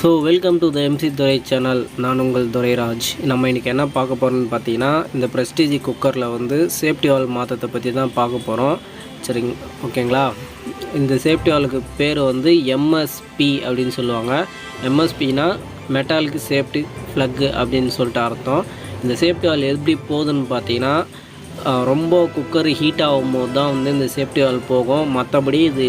So welcome to the MCDURAI channel. நான் உங்கள் துரைராஜ். நம்ம இன்றைக்கி என்ன பார்க்க போகிறோம்னு பார்த்தீங்கன்னா, இந்த ப்ரெஸ்டீஜ் குக்கரில் வந்து சேஃப்டி வால் மாற்றத்தை பற்றி தான் பார்க்க போகிறோம். சரிங்க, ஓகேங்களா? இந்த சேஃப்டி வாலுக்கு பேர் வந்து MSP அப்படின்னு சொல்லுவாங்க. MSPனா மெட்டாலிக் சேஃப்டி ஃப்ளக்கு அப்படின்னு சொல்லிட்டு அர்த்தம். இந்த சேஃப்டி வால் எப்படி போகுதுன்னு பார்த்தீங்கன்னா, ரொம்ப குக்கர் ஹீட் ஆகும்போது தான் வந்து இந்த சேஃப்டி வால் போகும். மற்றபடி இது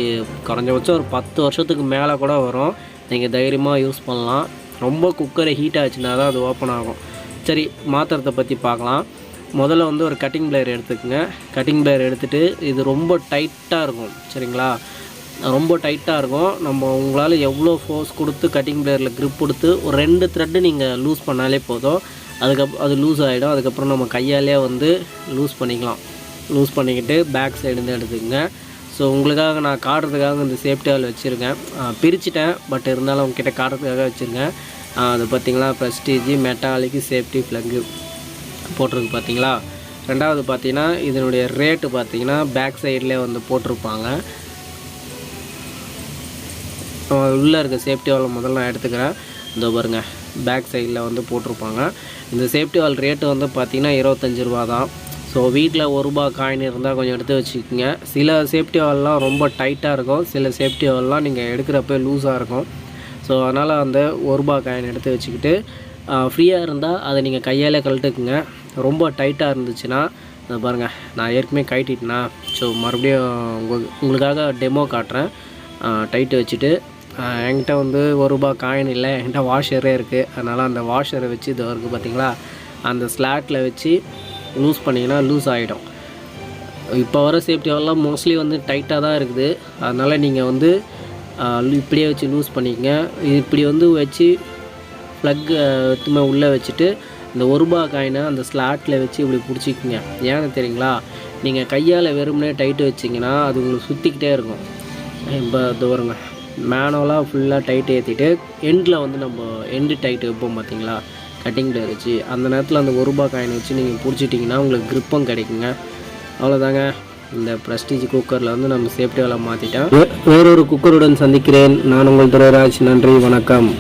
குறைஞ்சபட்சம் ஒரு 10 வருஷத்துக்கு மேலே கூட வரும். நீங்கள் தைரியமாக யூஸ் பண்ணலாம். ரொம்ப குக்கரை ஹீட் ஆச்சுன்னா தான் அது ஓப்பன் ஆகும். சரி, மாத்திரத்தை பற்றி பார்க்கலாம். முதல்ல வந்து ஒரு கட்டிங் பிளேயர் எடுத்துக்கோங்க. கட்டிங் பிளேயர் எடுத்துகிட்டு, இது ரொம்ப டைட்டாக இருக்கும். சரிங்களா? ரொம்ப டைட்டாக இருக்கும். நம்ம உங்களால் எவ்வளோ ஃபோர்ஸ் கொடுத்து கட்டிங் பிளேயரில் க்ரிப் கொடுத்து ஒரு 2 த்ரெட்டு நீங்கள் லூஸ் பண்ணாலே போதும். அது லூஸ் ஆகிடும். அதுக்கப்புறம் நம்ம கையாலே வந்து லூஸ் பண்ணிக்கலாம். லூஸ் பண்ணிக்கிட்டு பேக் சைடுலேருந்து எடுத்துக்கோங்க. ஸோ உங்களுக்காக நான் காட்டுறதுக்காக இந்த சேஃப்டி வால் வச்சுருக்கேன். பிரிச்சுட்டேன், பட் இருந்தாலும் உங்ககிட்ட காட்டுறதுக்காக வச்சுருக்கேன். அது பார்த்திங்களா, ப்ரெஸ்டீஜ் மெட்டாலிக் சேஃப்டி ஃப்ளக்கு போட்டிருக்கு பார்த்தீங்களா. ரெண்டாவது பார்த்தீங்கன்னா, இதனுடைய ரேட்டு பார்த்தீங்கன்னா பேக் சைட்லேயே வந்து போட்டிருப்பாங்க. உள்ளே இருக்க சேஃப்டி வால் முதல்ல நான் எடுத்துக்கிறேன். இந்த பாருங்கள், பேக் சைடில் வந்து போட்டிருப்பாங்க. இந்த சேஃப்டி வால் ரேட்டு வந்து பார்த்திங்கன்னா 25 ரூபா தான். ஸோ வீட்டில் ₹1 காயின் இருந்தால் கொஞ்சம் எடுத்து வச்சுக்கோங்க. சில சேஃப்டி வால்லாம் ரொம்ப டைட்டாக இருக்கும், சில சேஃப்டி வால்லாம் நீங்கள் எடுக்கிறப்ப லூஸாக இருக்கும். ஸோ அதனால் அந்த ₹1 காயின் எடுத்து வச்சுக்கிட்டு, ஃப்ரீயாக இருந்தால் அதை நீங்கள் கையாலே கழட்டுக்குங்க. ரொம்ப டைட்டாக இருந்துச்சுன்னா பாருங்கள், நான் ஏற்கனவே கழட்டிட்டேன்னா. ஸோ மறுபடியும் உங்களுக்காக டெமோ காட்டுறேன். டைட்டு வச்சுட்டு, என்கிட்ட வந்து ₹1 காயின் இல்லை, என்கிட்ட வாஷரே இருக்குது. அதனால் அந்த வாஷரை வச்சு இது இருக்குது பார்த்தீங்களா, அந்த ஸ்லாட்டில் வச்சு லூஸ் பண்ணிங்கன்னா லூஸ் ஆகிடும். இப்போ வர சேஃப்டி வால்லாம் மோஸ்ட்லி வந்து டைட்டாக தான் இருக்குது. அதனால் நீங்கள் வந்து இப்படியே வச்சு லூஸ் பண்ணிக்கங்க. இப்படி வந்து வச்சு ப்ளக் எடுத்துமே உள்ளே வச்சுட்டு, இந்த ₹1 காயினை அந்த ஸ்லாட்டில் வச்சு இப்படி பிடிச்சிக்கிங்க. ஏன்னு தெரியுங்களா, நீங்கள் கையால் வெறுமனே டைட்டு வச்சிங்கன்னா அது உங்களுக்கு சுற்றிக்கிட்டே இருக்கும். இப்போ தூரங்க மேனுவலாக ஃபுல்லாக டைட்டு ஏற்றிட்டு, எண்டில் வந்து நம்ம எண்டு டைட்டு வைப்போம் பார்த்தீங்களா, கட்டிங் பிளேயர் வச்சு. அந்த நேரத்தில் அந்த ₹1 காயின் வச்சு நீங்கள் பிடிச்சிட்டிங்கன்னா உங்களுக்கு க்ரிப்பும் கிடைக்குங்க. அவ்வளோதாங்க. இந்த ப்ரெஸ்டீஜ் குக்கரில் வந்து நம்ம சேஃப்டி வாலை மாற்றிட்டேன். வேறொரு குக்கருடன் சந்திக்கிறேன். நான் உங்கள் துரைராஜ். நன்றி, வணக்கம்.